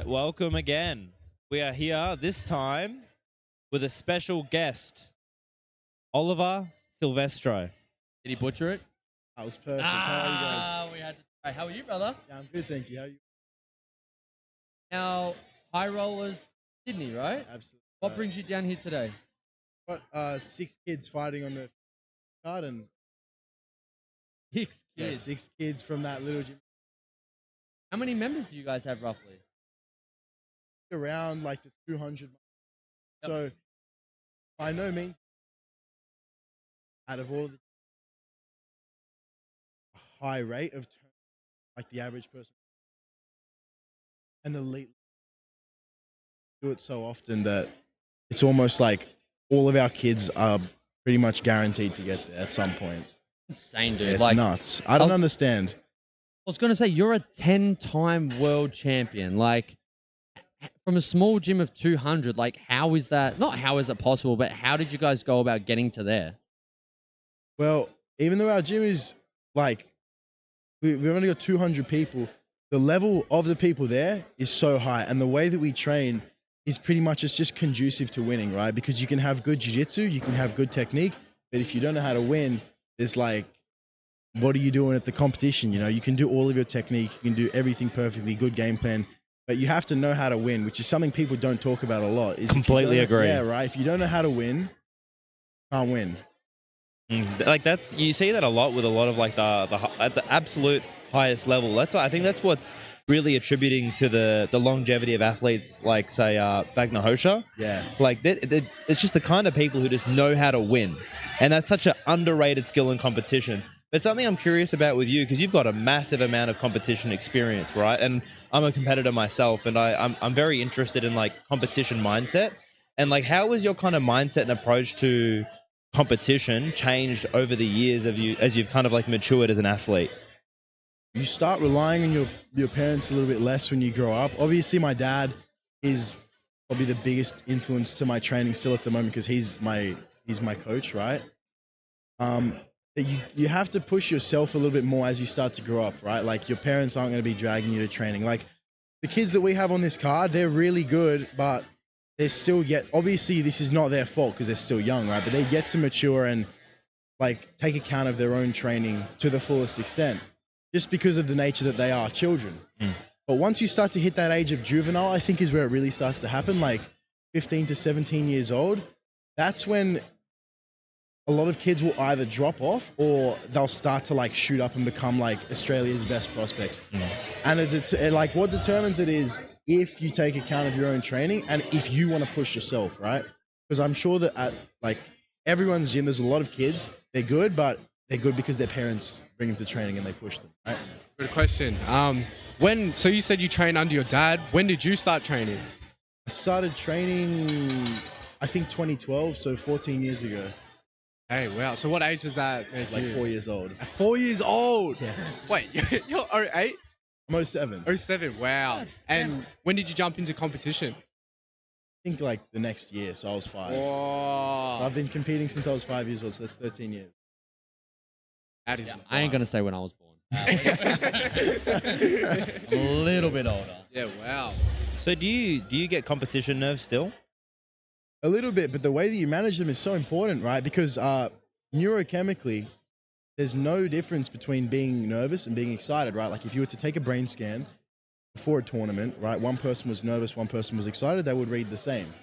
right, welcome again. We are here this time with a special guest, Oliver Silvestro. Did he butcher it? That was perfect. How are you guys? We had to try. How are you, brother? Yeah, I'm good, thank you. How are you? Now, High Rollers, Sydney, right? Absolutely. What brings you down here today? Got 6 kids fighting on the card, and 6 yeah, kids. 6 kids from that little gym. How many members do you guys have roughly? Around like the 200. Yep. So, by no means, out of all the a high rate of turn, like the average person, and the elite do it so often that it's almost like all of our kids are pretty much guaranteed to get there at some point. Insane, dude. It's like, nuts. I don't understand. I was going to say, you're a 10-time world champion. Like, from a small gym of 200, like, how is that? Not how is it possible, but how did you guys go about getting to there? Well, even though our gym is like, we've only got 200 people, the level of the people there is so high. And the way that we train is pretty much, it's just conducive to winning, right? Because you can have good jiu-jitsu, you can have good technique, but if you don't know how to win, it's like, what are you doing at the competition? You know, you can do all of your technique, you can do everything perfectly, good game plan, but you have to know how to win, which is something people don't talk about a lot. Is Completely agree. Yeah, right. If you don't know how to win, you can't win. Like that's you see that a lot with a lot of like at the absolute highest level. I think that's what's really attributing to the longevity of athletes like say Wagner Hosha. Yeah. Like it's just the kind of people who just know how to win, and that's such an underrated skill in competition. But something I'm curious about with you, because you've got a massive amount of competition experience, right? And I'm a competitor myself, and I'm very interested in like competition mindset, and like how was your kind of mindset and approach to competition changed over the years of you as you've kind of like matured as an athlete? You start relying on your parents a little bit less when you grow up. Obviously, my dad is probably the biggest influence to my training still at the moment because he's my coach, right? You have to push yourself a little bit more as you start to grow up, right? Like your parents aren't going to be dragging you to training. Like the kids that we have on this card, they're really good, but they're still yet. Obviously, this is not their fault because they're still young, right? But they get to mature and like take account of their own training to the fullest extent, just because of the nature that they are children. But once you start to hit that age of juvenile, I think is where it really starts to happen, like 15 to 17 years old. That's when a lot of kids will either drop off or they'll start to like shoot up and become like Australia's best prospects. And like what determines it is if you take account of your own training and if you want to push yourself, right? Because I'm sure that at like everyone's gym, there's a lot of kids, they're good, but they're good because their parents bring them to training and they push them, right? Good question. So you said you trained under your dad. When did you start training? I started training, I think 2012, so 14 years ago. Hey, wow. So what age is that? Like 4 years old. At 4 years old? Yeah. Wait, you're 08? I'm 07. 07, wow. And when did you jump into competition? I think like the next year, so I was 5. Whoa. So I've been competing since I was 5 years old, so that's 13 years. That is I ain't going to say when I was born. I'm a little bit older. Yeah, wow. So do you get competition nerves still? A little bit, but the way that you manage them is so important, right? Because neurochemically, there's no difference between being nervous and being excited, right? Like if you were to take a brain scan before a tournament, right? One person was nervous, one person was excited, they would read the same,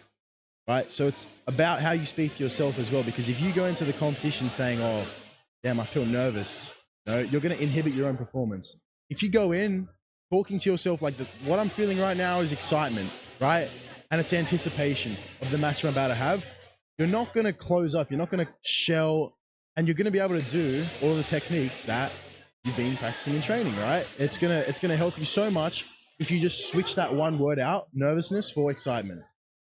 right? So it's about how you speak to yourself as well, because if you go into the competition saying, oh, damn, I feel nervous, no, you're going to inhibit your own performance. If you go in talking to yourself like, what I'm feeling right now is excitement, right? And it's anticipation of the match I'm about to have, you're not going to close up, you're not going to shell, and you're going to be able to do all the techniques that you've been practicing in training, right? It's going to help you so much if you just switch that one word out, nervousness, for excitement.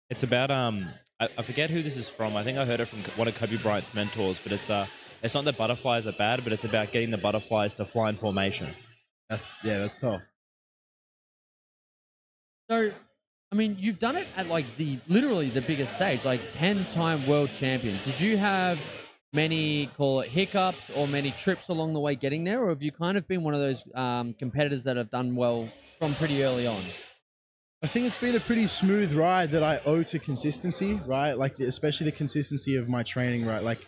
It's about I forget who this is from. I think I heard it from one of Kobe Bryant's mentors, but it's not that butterflies are bad, but it's about getting the butterflies to fly in formation. That's tough. So, I mean, you've done it at like literally the biggest stage, like 10-time world champion. Did you have many, call it hiccups or many trips along the way getting there? Or have you kind of been one of those competitors that have done well from pretty early on? I think it's been a pretty smooth ride that I owe to consistency, right? Like especially the consistency of my training, right? Like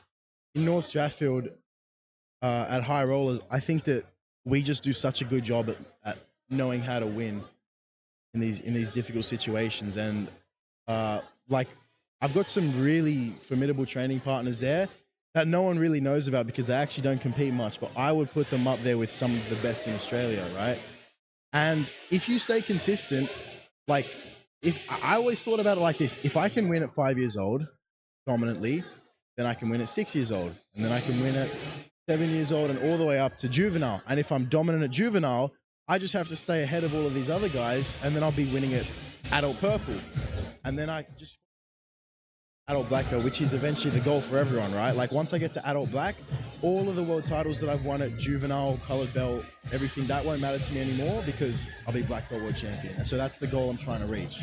in North Strathfield, at High Rollers, I think that we just do such a good job at knowing how to win in these difficult situations. And like I've got some really formidable training partners there that no one really knows about because they actually don't compete much, but I would put them up there with some of the best in Australia, right? And if you stay consistent, like if I always thought about it like this, if I can win at 5 years old dominantly, then I can win at 6 years old, and then I can win at 7 years old and all the way up to juvenile. And if I'm dominant at juvenile, I just have to stay ahead of all of these other guys, and then I'll be winning at adult purple. And then I just adult black belt, which is eventually the goal for everyone, right? Like once I get to adult black, all of the world titles that I've won at juvenile, colored belt, everything, that won't matter to me anymore because I'll be black belt world champion. And so that's the goal I'm trying to reach.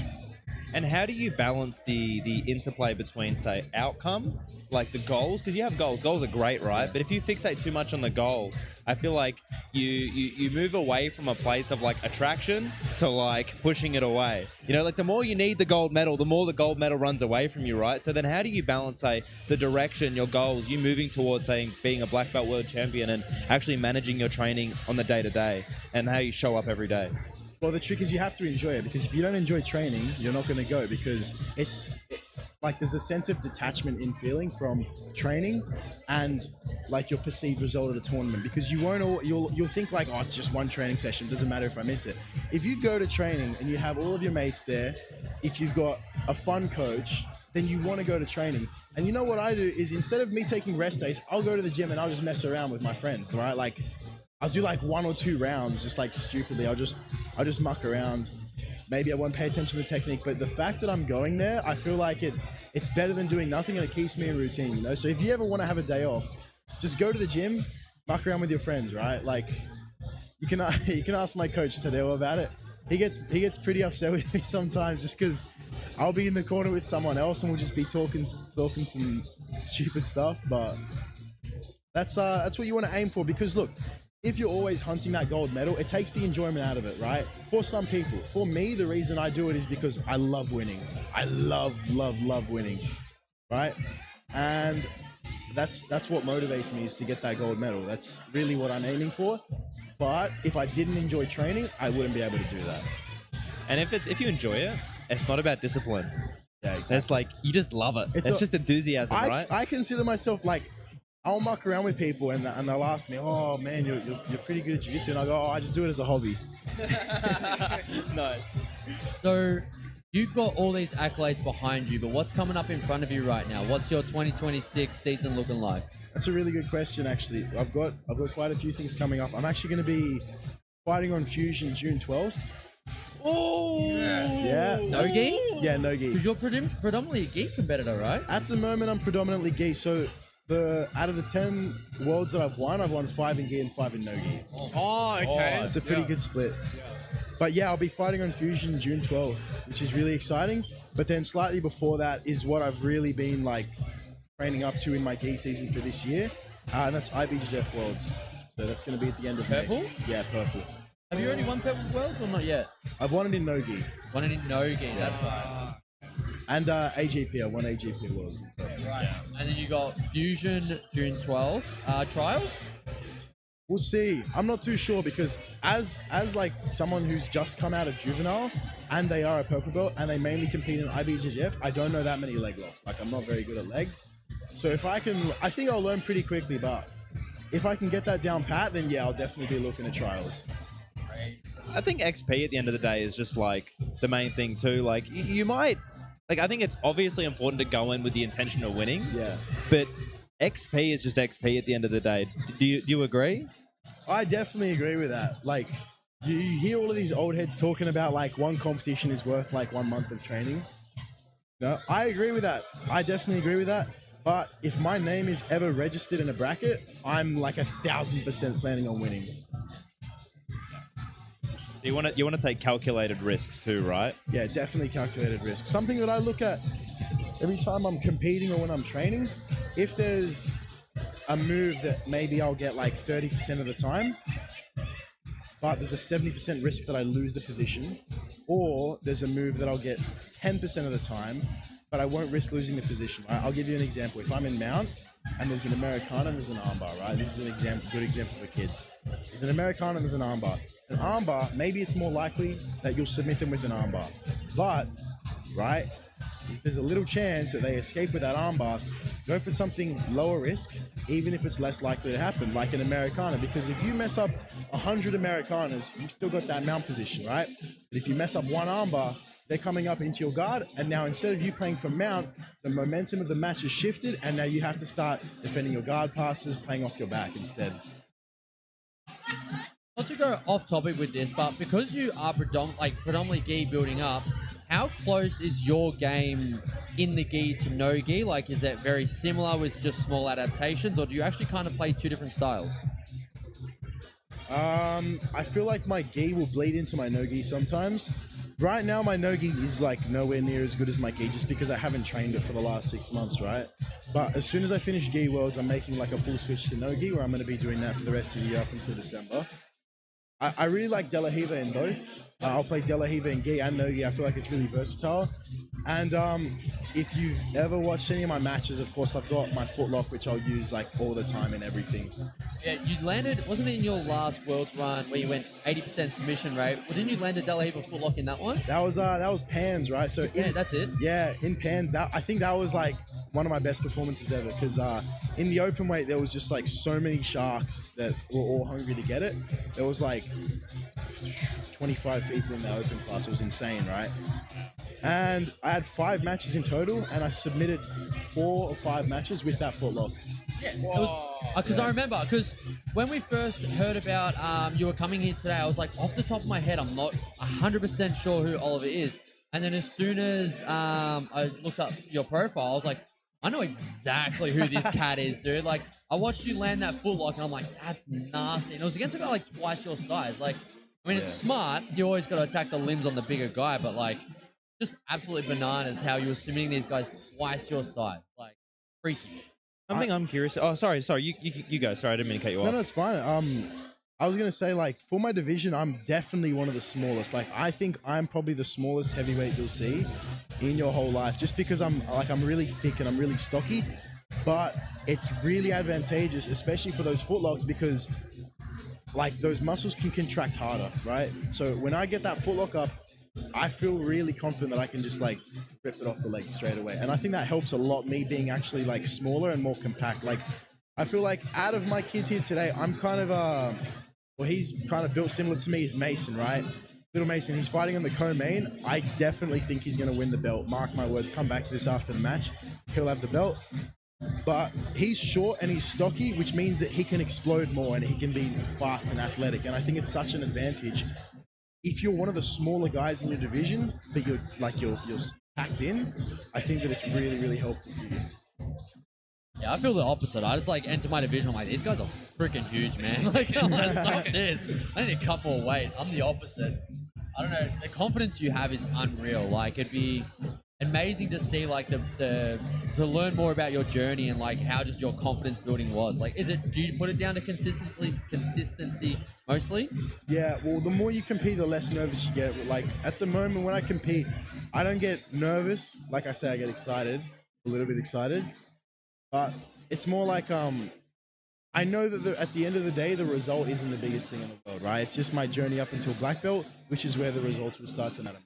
And how do you balance the interplay between, say, outcome, like the goals? Because you have goals. Goals are great, right? But if you fixate too much on the goal, I feel like you move away from a place of like attraction to like pushing it away. You know, like the more you need the gold medal, the more the gold medal runs away from you, right? So then how do you balance, say, the direction, your goals, you moving towards, saying, being a black belt world champion and actually managing your training on the day-to-day and how you show up every day? Well, the trick is you have to enjoy it, because if you don't enjoy training, you're not going to go, because like there's a sense of detachment in feeling from training and like your perceived result at a tournament, because you'll think like, oh, it's just one training session, doesn't matter if I miss it. If you go to training and you have all of your mates there, if you've got a fun coach, then you want to go to training. And you know what I do is, instead of me taking rest days, I'll go to the gym and I'll just mess around with my friends, right? Like I'll do like 1 or 2 rounds just like stupidly. I'll just muck around. Maybe I won't pay attention to technique, but the fact that I'm going there, I feel like it's better than doing nothing, and it keeps me in routine, you know? So if you ever want to have a day off, just go to the gym, muck around with your friends, right? Like you can ask my coach Tadeo about it. He gets pretty upset with me sometimes just because I'll be in the corner with someone else and we'll just be talking some stupid stuff, but that's what you want to aim for, because look, if you're always hunting that gold medal, it takes the enjoyment out of it, right? For some people. For me, the reason I do it is because I love winning. I love winning, right? And that's what motivates me, is to get that gold medal. That's really what I'm aiming for. But if I didn't enjoy training, I wouldn't be able to do that. And if you enjoy it, it's not about discipline. Yeah, exactly. It's like you just love it. It's just enthusiasm, right? I consider myself like, I'll muck around with people and they'll ask me, oh man, you're pretty good at jiu-jitsu, and I go, oh, I just do it as a hobby. Nice. So you've got all these accolades behind you, but what's coming up in front of you right now? What's your 2026 season looking like? That's a really good question, actually. I've got quite a few things coming up. I'm actually going to be fighting on Fusion June 12th. Oh, yeah. No gi? Yeah, no gi. Because you're predominantly a gi competitor, right? At the moment, I'm predominantly gi. So out of the 10 worlds that I've won 5 in gi and 5 in no gi. Oh, okay. It's a pretty good split. But yeah, I'll be fighting on Fusion June 12th, which is really exciting. But then slightly before that is what I've really been like training up to in my gi season for this year, and that's IBJJF Worlds. So that's going to be at the end of Purple? May. Yeah, purple. Have you already won Purple Worlds or not yet? I've won it in no gi. Won it in no gi, that's right. And AGP, I won AGP Worlds in purple. Right. Yeah. And then you got Fusion June 12th. Trials? We'll see. I'm not too sure, because as like someone who's just come out of juvenile and they are a purple belt and they mainly compete in IBJJF, I don't know that many leg locks. Like I'm not very good at legs. So I think I'll learn pretty quickly, but if I can get that down pat, then yeah, I'll definitely be looking at trials. I think XP at the end of the day is just like the main thing too. Like you might, like I think it's obviously important to go in with the intention of winning. Yeah. But XP is just XP at the end of the day. Do you agree? I definitely agree with that. Like you hear all of these old heads talking about like one competition is worth like 1 month of training. No, I agree with that. I definitely agree with that. But if my name is ever registered in a bracket, I'm like 1,000% planning on winning. You want to take calculated risks too, right? Yeah, definitely calculated risk. Something that I look at every time I'm competing or when I'm training, if there's a move that maybe I'll get like 30% of the time, but there's a 70% risk that I lose the position, or there's a move that I'll get 10% of the time, but I won't risk losing the position. Right? I'll give you an example. If I'm in mount and there's an Americana and there's an armbar, right? This is an example, good example for kids. There's an Americana and there's an armbar. An armbar, maybe it's more likely that you'll submit them with an armbar, but right, if there's a little chance that they escape with that armbar, go for something lower risk, even if it's less likely to happen, like an Americana. Because if you mess up 100 Americanas, you've still got that mount position, right? But if you mess up one armbar, they're coming up into your guard, and now instead of you playing from mount, the momentum of the match has shifted, and now you have to start defending your guard passes, playing off your back instead. Not to go off topic with this, but because you are predominantly gi building up, how close is your game in the gi to no gi? Like, is it very similar with just small adaptations, or do you actually kind of play two different styles? I feel like my gi will bleed into my no gi sometimes. Right now, my no gi is like nowhere near as good as my gi, just because I haven't trained it for the last 6 months, right? But as soon as I finish gi worlds, I'm making like a full switch to no gi, where I'm going to be doing that for the rest of the year up until December. I really like De La Riva in both. I'll play De La Riva in gi and no gi. I feel like it's really versatile. And if you've ever watched any of my matches, of course, I've got my footlock, which I'll use like all the time in everything. Yeah, you landed, wasn't it in your last Worlds run where you went 80% submission rate? Well, didn't you land a De La Riva footlock in that one? That was Pans, right? So yeah, that's it. Yeah, in Pans, I think that was like one of my best performances ever, because in the open weight there was just like so many sharks that were all hungry to get it. There was like 25 people in the open class. It was insane, right? And I had 5 matches in total, and I submitted 4 or 5 matches with that footlock. Yeah, because I remember, because when we first heard about you were coming here today, I was like, off the top of my head, I'm not 100% sure who Oliver is. And then as soon as I looked up your profile, I was like, I know exactly who this cat is, dude. Like, I watched you land that footlock, and I'm like, that's nasty. And it was against a guy like twice your size. Like, I mean, it's smart. You always got to attack the limbs on the bigger guy, but like, just absolutely bananas how you were submitting these guys twice your size. Like, freaky. Something I'm curious. Oh, sorry. You go. Sorry, I didn't mean to cut you off. No, it's fine. I was gonna say, like, for my division, I'm definitely one of the smallest. Like, I think I'm probably the smallest heavyweight you'll see in your whole life, just because I'm really thick and I'm really stocky. But it's really advantageous, especially for those footlocks, because like those muscles can contract harder, right? So when I get that footlock up, I feel really confident that I can just like rip it off the leg straight away. And I think that helps a lot, me being actually like smaller and more compact. Like, I feel like out of my kids here today, I'm kind of, well, he's kind of built similar to me, is Mason, right? Little Mason, he's fighting in the co-main. I definitely think he's going to win the belt. Mark my words, come back to this after the match. He'll have the belt. But he's short and he's stocky, which means that he can explode more and he can be fast and athletic. And I think it's such an advantage. If you're one of the smaller guys in your division, but you're packed in, I think that it's really, really helpful for you. Yeah, I feel the opposite. I just like enter my division. I'm like, these guys are freaking huge, man. Like, let's stop this. I need to cut more weight. I'm the opposite. I don't know. The confidence you have is unreal. Like, it'd be amazing to see, like, to learn more about your journey and like how just your confidence building was. Like, do you put it down to consistency mostly? Yeah, well, the more you compete, the less nervous you get. Like, at the moment when I compete, I don't get nervous. Like I say, I get excited, a little bit excited. But it's more like, I know that at the end of the day, the result isn't the biggest thing in the world, right? It's just my journey up until black belt, which is where the results will start to matter.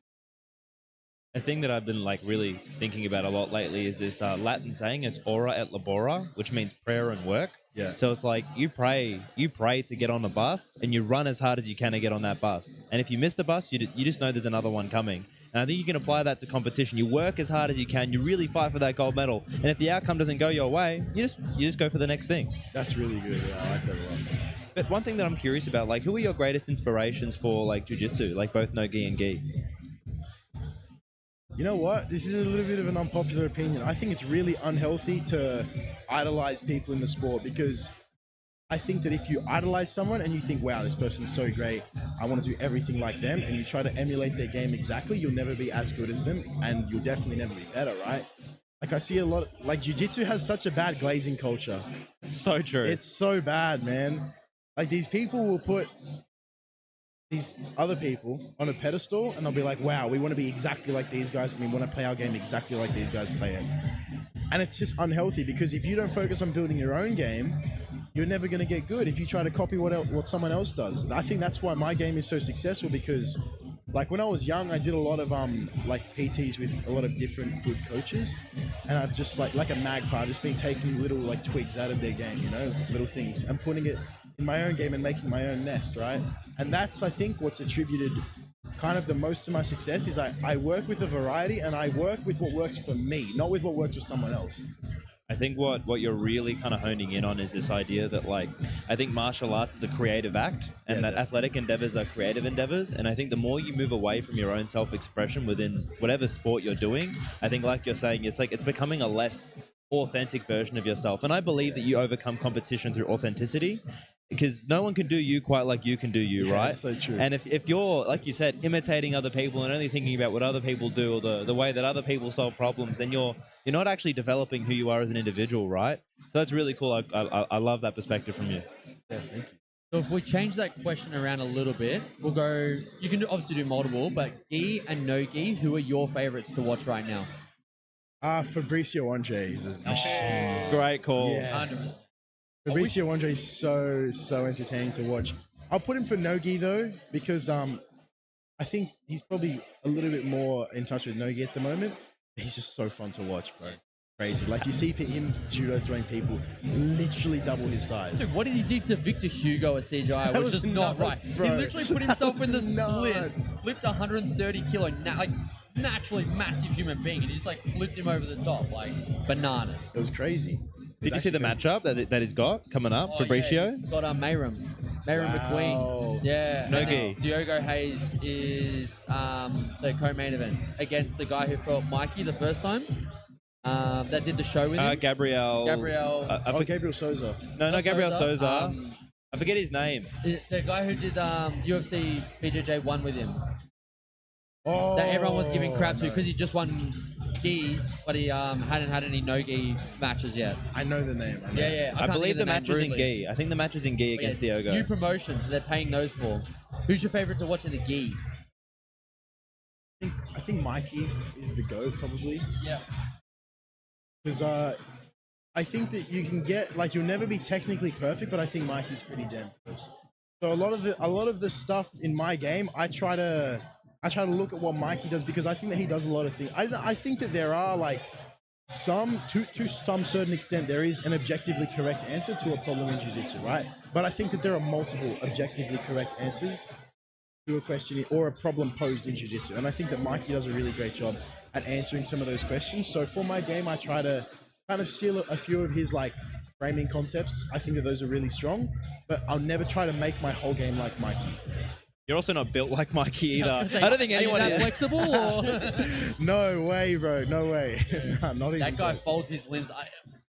A thing that I've been like really thinking about a lot lately is this Latin saying, it's ora et labora, which means prayer and work. Yeah. So it's like you pray to get on the bus, and you run as hard as you can to get on that bus. And if you miss the bus, you just know there's another one coming. And I think you can apply that to competition. You work as hard as you can. You really fight for that gold medal. And if the outcome doesn't go your way, you just go for the next thing. That's really good. Yeah, I like that a lot. But one thing that I'm curious about, like, who are your greatest inspirations for like jiu-jitsu, like both no-gi and gi? You know what? This is a little bit of an unpopular opinion. I think it's really unhealthy to idolize people in the sport, because I think that if you idolize someone and you think, wow, this person's so great, I want to do everything like them, and you try to emulate their game exactly, you'll never be as good as them, and you'll definitely never be better, right? Like, I see a lot, like, jiu-jitsu has such a bad glazing culture. So true. It's so bad, man. Like, these people will put these other people on a pedestal, and they'll be like, wow, we want to be exactly like these guys, and we want to play our game exactly like these guys play it. And it's just unhealthy, because if you don't focus on building your own game, you're never going to get good if you try to copy what someone else does. I think that's why my game is so successful, because like when I was young, I did a lot of like PTs with a lot of different good coaches, and I've just like a magpie, I've just been taking little like twigs out of their game, you know, little things, and putting it in my own game and making my own nest, right? And that's, I think, what's attributed kind of the most to my success, is I work with a variety, and I work with what works for me, not with what works for someone else. I think what you're really kind of honing in on is this idea that, like, I think martial arts is a creative act, and that athletic endeavors are creative endeavors. And I think the more you move away from your own self-expression within whatever sport you're doing, I think, like you're saying, it's becoming a less authentic version of yourself. And I believe that you overcome competition through authenticity, because no one can do you quite like you can do you, right? That's so true. And if you're, like you said, imitating other people and only thinking about what other people do, or the way that other people solve problems, then you're not actually developing who you are as an individual, right? So that's really cool. I love that perspective from you. Yeah, thank you. So if we change that question around a little bit, we'll go. You can obviously do multiple, but gi and no gi, who are your favorites to watch right now? Fabricio Andre is a machine. Great call. Yeah. 100%. Fabricio Andre is so entertaining to watch. I'll put him for no-gi though, because I think he's probably a little bit more in touch with no-gi at the moment. He's just so fun to watch, bro. Crazy. Like, you see him judo throwing people literally double his size. Dude, what did he do to Victor Hugo at CGI? That Which is was not nuts, right. bro. He literally put himself That in the was splits, nuts. flipped 130 kilo, like naturally massive human being, and he just like flipped him over the top, like bananas. It was crazy. Did you see the matchup that he's got coming up, Oh, Fabricio? yeah, he's got Mayram McQueen. Wow. Yeah. No and then gi. Diogo Hayes is the co-main event against the guy who fought Mikey the first time. That did the show with him. Gabriel. Gabriel Souza. No, Not Gabriel Souza. Um, I forget his name. the guy who did UFC BJJ 1 with him. Oh, That everyone was giving crap to no. because he just won gi, but he hadn't had any no gi matches yet. I know the name. I know. Yeah. I can't believe think the of match is in brutally. gi. I think the match is in gi But against yeah, Diogo. New promotions, they're paying those for. Who's your favorite to watch in the gi? I think Mikey is the GOAT, probably. Yeah. Because I think that you can get, like, you'll never be technically perfect, but I think Mikey's pretty damn close. So a lot of the stuff in my game, I try to look at what Mikey does, because I think that he does a lot of things. I think that there are, like, to some certain extent, there is an objectively correct answer to a problem in jiu-jitsu, right? But I think that there are multiple objectively correct answers to a question or a problem posed in jiu-jitsu, and I think that Mikey does a really great job at answering some of those questions. So for my game, I try to kind of steal a few of his, like, framing concepts. I think that those are really strong, but I'll never try to make my whole game like Mikey. You're also not built like Mikey either. I was gonna say, I don't think anyone are you that is. flexible or No way, bro. No way. Nah, not even that guy close. folds his limbs.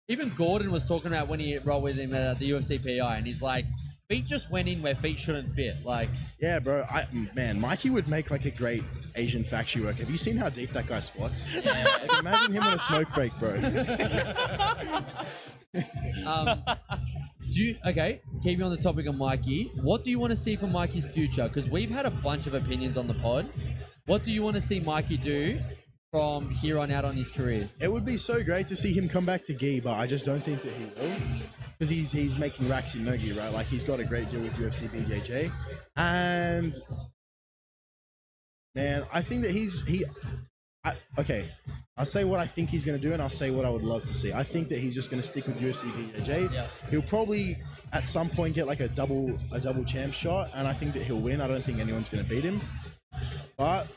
Even Gordon was talking about when he rolled with him at the UFC PI, and he's like, feet just went in where feet shouldn't fit. Like, Yeah, bro. Man, Mikey would make, like, a great Asian factory worker. Have you seen how deep that guy squats? Like, imagine him on a smoke break, bro. keeping on the topic of Mikey, what do you want to see for Mikey's future? Because we've had a bunch of opinions on the pod. What do you want to see Mikey do from here on out on his career? It would be so great to see him come back to gi, but I just don't think that he will, because he's making racks in no-gi, right? Like, he's got a great deal with UFC BJJ, and man, I think that okay, I'll say what I think he's going to do, and I'll say what I would love to see. I think that he's just going to stick with UFC BJJ. Yeah. He'll probably at some point get like a double champ shot, and I think that he'll win. I don't think anyone's going to beat him, but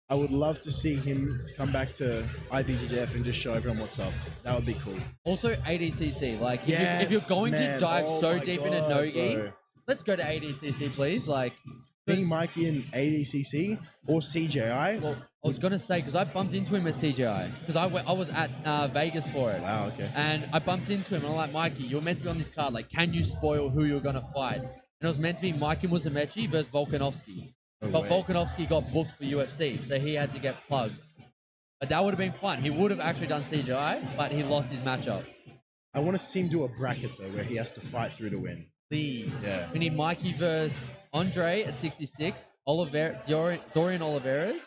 I would love to see him come back to IBJJF and just show everyone what's up. That would be cool. Also, ADCC. Like, Yes, if you're going to man. dive Oh so my deep into God, no-gi, bro. let's go to ADCC, please. Like, Seeing Mikey in ADCC or CJI. well, I was gonna say because I bumped into him at CGI because I was at Vegas for it. Wow, okay. And I bumped into him and I'm like, Mikey, you were meant to be on this card. Like, can you spoil who you're gonna fight? And it was meant to be Mikey Musumeci versus Volkanovski. No But way. Volkanovski got booked for UFC, so he had to get plugged. But that would have been fun. He would have actually done CGI, but he lost his matchup. I want to see him do a bracket though, where he has to fight through to win. Please. Yeah. We need Mikey versus Andre at 66, Dorian Oliveira's,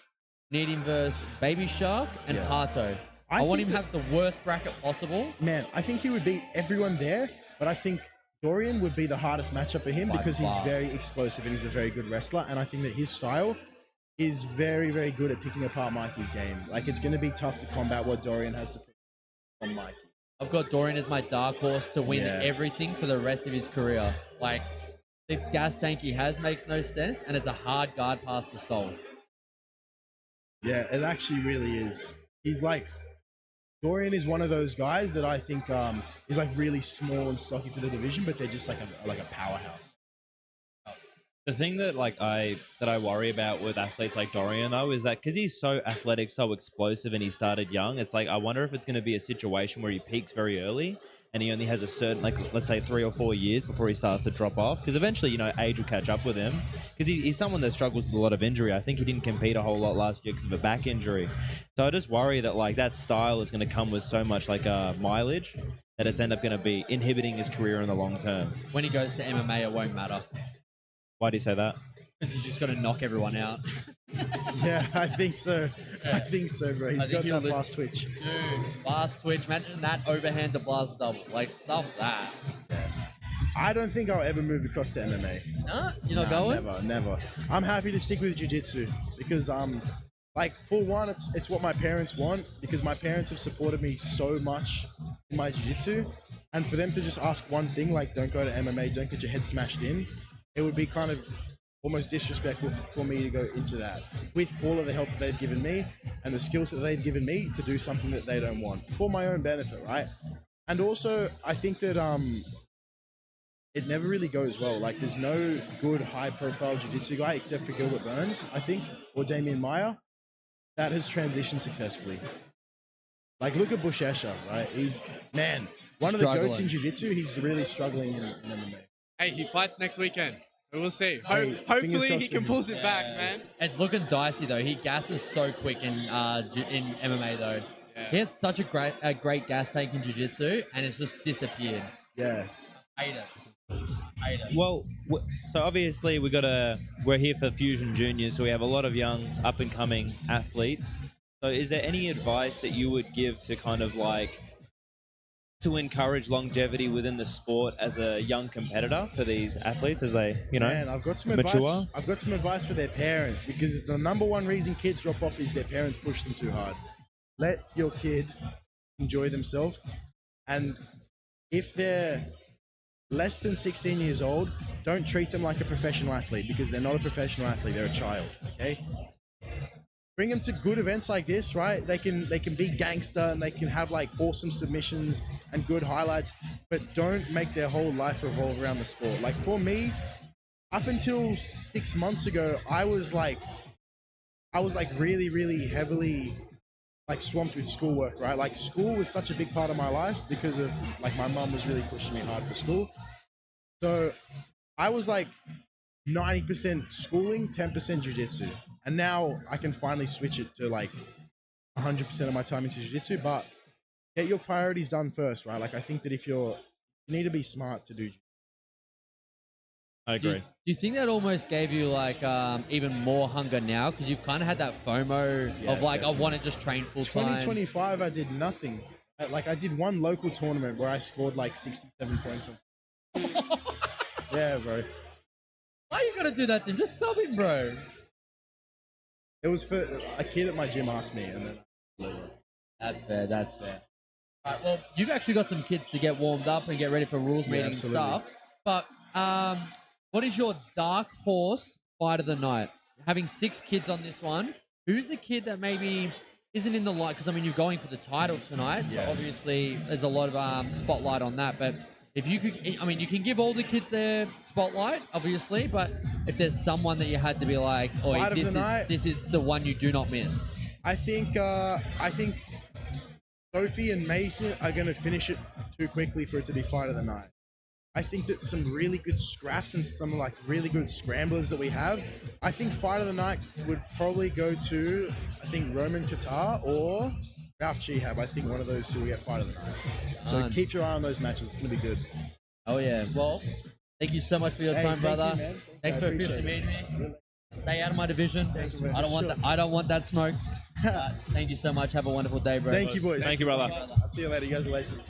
need him versus Baby Shark and Yeah. Pato. I want him think to have the worst bracket possible. Man, I think he would beat everyone there, but I think Dorian would be the hardest matchup for him By because far. he's very explosive and he's a very good wrestler. And I think that his style is very, very good at picking apart Mikey's game. Like, it's going to be tough to combat what Dorian has to put on Mikey. I've got Dorian as my dark horse to win Yeah. everything for the rest of his career. Like, the gas tank he has makes no sense, and it's a hard guard pass to solve. Yeah, it actually really is. He's like, Dorian is one of those guys that I think is like really small and stocky for the division, but they're just like a powerhouse. The thing that I worry about with athletes like Dorian though is that because he's so athletic, so explosive, and he started young, it's like I wonder if it's going to be a situation where he peaks very early and he only has a certain, like, let's say 3 or 4 years before he starts to drop off. Because eventually, you know, age will catch up with him. Because he's someone that struggles with a lot of injury. I think he didn't compete a whole lot last year because of a back injury. So I just worry that like that style is going to come with so much mileage that it's end up going to be inhibiting his career in the long term. When he goes to MMA, it won't matter. Why do you say that? Because he's just going to knock everyone out. Yeah, I think so. I think so, bro. He's got he'll that fast twitch. Dude, fast twitch. Imagine that overhand to blast double. Like, stuff that. I don't think I'll ever move across to MMA. Nah, you're not Nah, going? Never. I'm happy to stick with jiu-jitsu because like, for one, it's what my parents want, because my parents have supported me so much in my jiu-jitsu, and for them to just ask one thing, like, don't go to MMA, don't get your head smashed in, it would be kind of almost disrespectful for me to go into that with all of the help that they've given me and the skills that they've given me to do something that they don't want for my own benefit, right? And also, I think that it never really goes well. Like, there's no good high-profile jiu-jitsu guy except for Gilbert Burns, I think, or Damian Maya, that has transitioned successfully. Like, look at Bush Escher, right? He's, man, one of the goats in jiu-jitsu. He's really struggling in MMA. Hey, he fights next weekend. So we'll see. Hey, fingers Hopefully crossed he for can him. pulls it back, man. It's looking dicey though. He gasses so quick in MMA though. Yeah. He had such a great gas tank in jiu-jitsu, and it's just disappeared. Yeah. Hate it. Well, so obviously we're here for Fusion Juniors, so we have a lot of young up and coming athletes. So is there any advice that you would give to kind of like to encourage longevity within the sport as a young competitor for these athletes as they, you know, Man, I've got some mature? advice. I've got some advice for their parents, because the number one reason kids drop off is their parents push them too hard. Let your kid enjoy themselves, and if they're less than 16 years old, don't treat them like a professional athlete, because they're not a professional athlete, they're a child, okay? Bring them to good events like this, right? They can be gangster and they can have like awesome submissions and good highlights, but don't make their whole life revolve around the sport. Like, for me, up until 6 months ago, I was like really, really heavily like swamped with schoolwork, right? Like, school was such a big part of my life because of like my mum was really pushing me hard for school. So I was like 90% schooling, 10% jiu-jitsu. And now I can finally switch it to like 100% of my time into jiu-jitsu, but get your priorities done first, right? Like, I think that you need to be smart to do. I Do agree. you think that almost gave you like even more hunger now, because you've kind of had that FOMO Yeah, of like, definitely. I want to just train full time? 2025, I did nothing. Like, I did one local tournament where I scored like 67 points. Yeah, bro. Why you gotta do that to him? Just sub him, bro. It was for a kid at my gym asked me, and then That's fair. All right, well, you've actually got some kids to get warmed up and get ready for rules meeting and absolutely. stuff. But what is your dark horse fight of the night? Having 6 kids on this one, who's the kid that maybe isn't in the light? Because I mean, you're going for the title tonight, so Yeah. obviously there's a lot of spotlight on that. But if you could, I mean, you can give all the kids their spotlight, obviously. But if there's someone that you had to be like, oh, Fight of the night? this is the one you do not miss. I think Sophie and Mason are going to finish it too quickly for it to be fight of the night. I think that some really good scraps and some like really good scramblers that we have, I think fight of the night would probably go to, I think, Roman Qatar or Ralph Chihab. I think one of those two will get fight of the night. So keep your eye on those matches. It's going to be good. Oh yeah. Well, thank you so much for your time, thank you, brother. man. Thanks I for appreciate officially it. meeting me. Stay out of my division. I don't want that. I don't want that smoke. Thank you so much. Have a wonderful day, bro. Thank you, boys. Thank you, brother. I'll see you later. You guys are legends.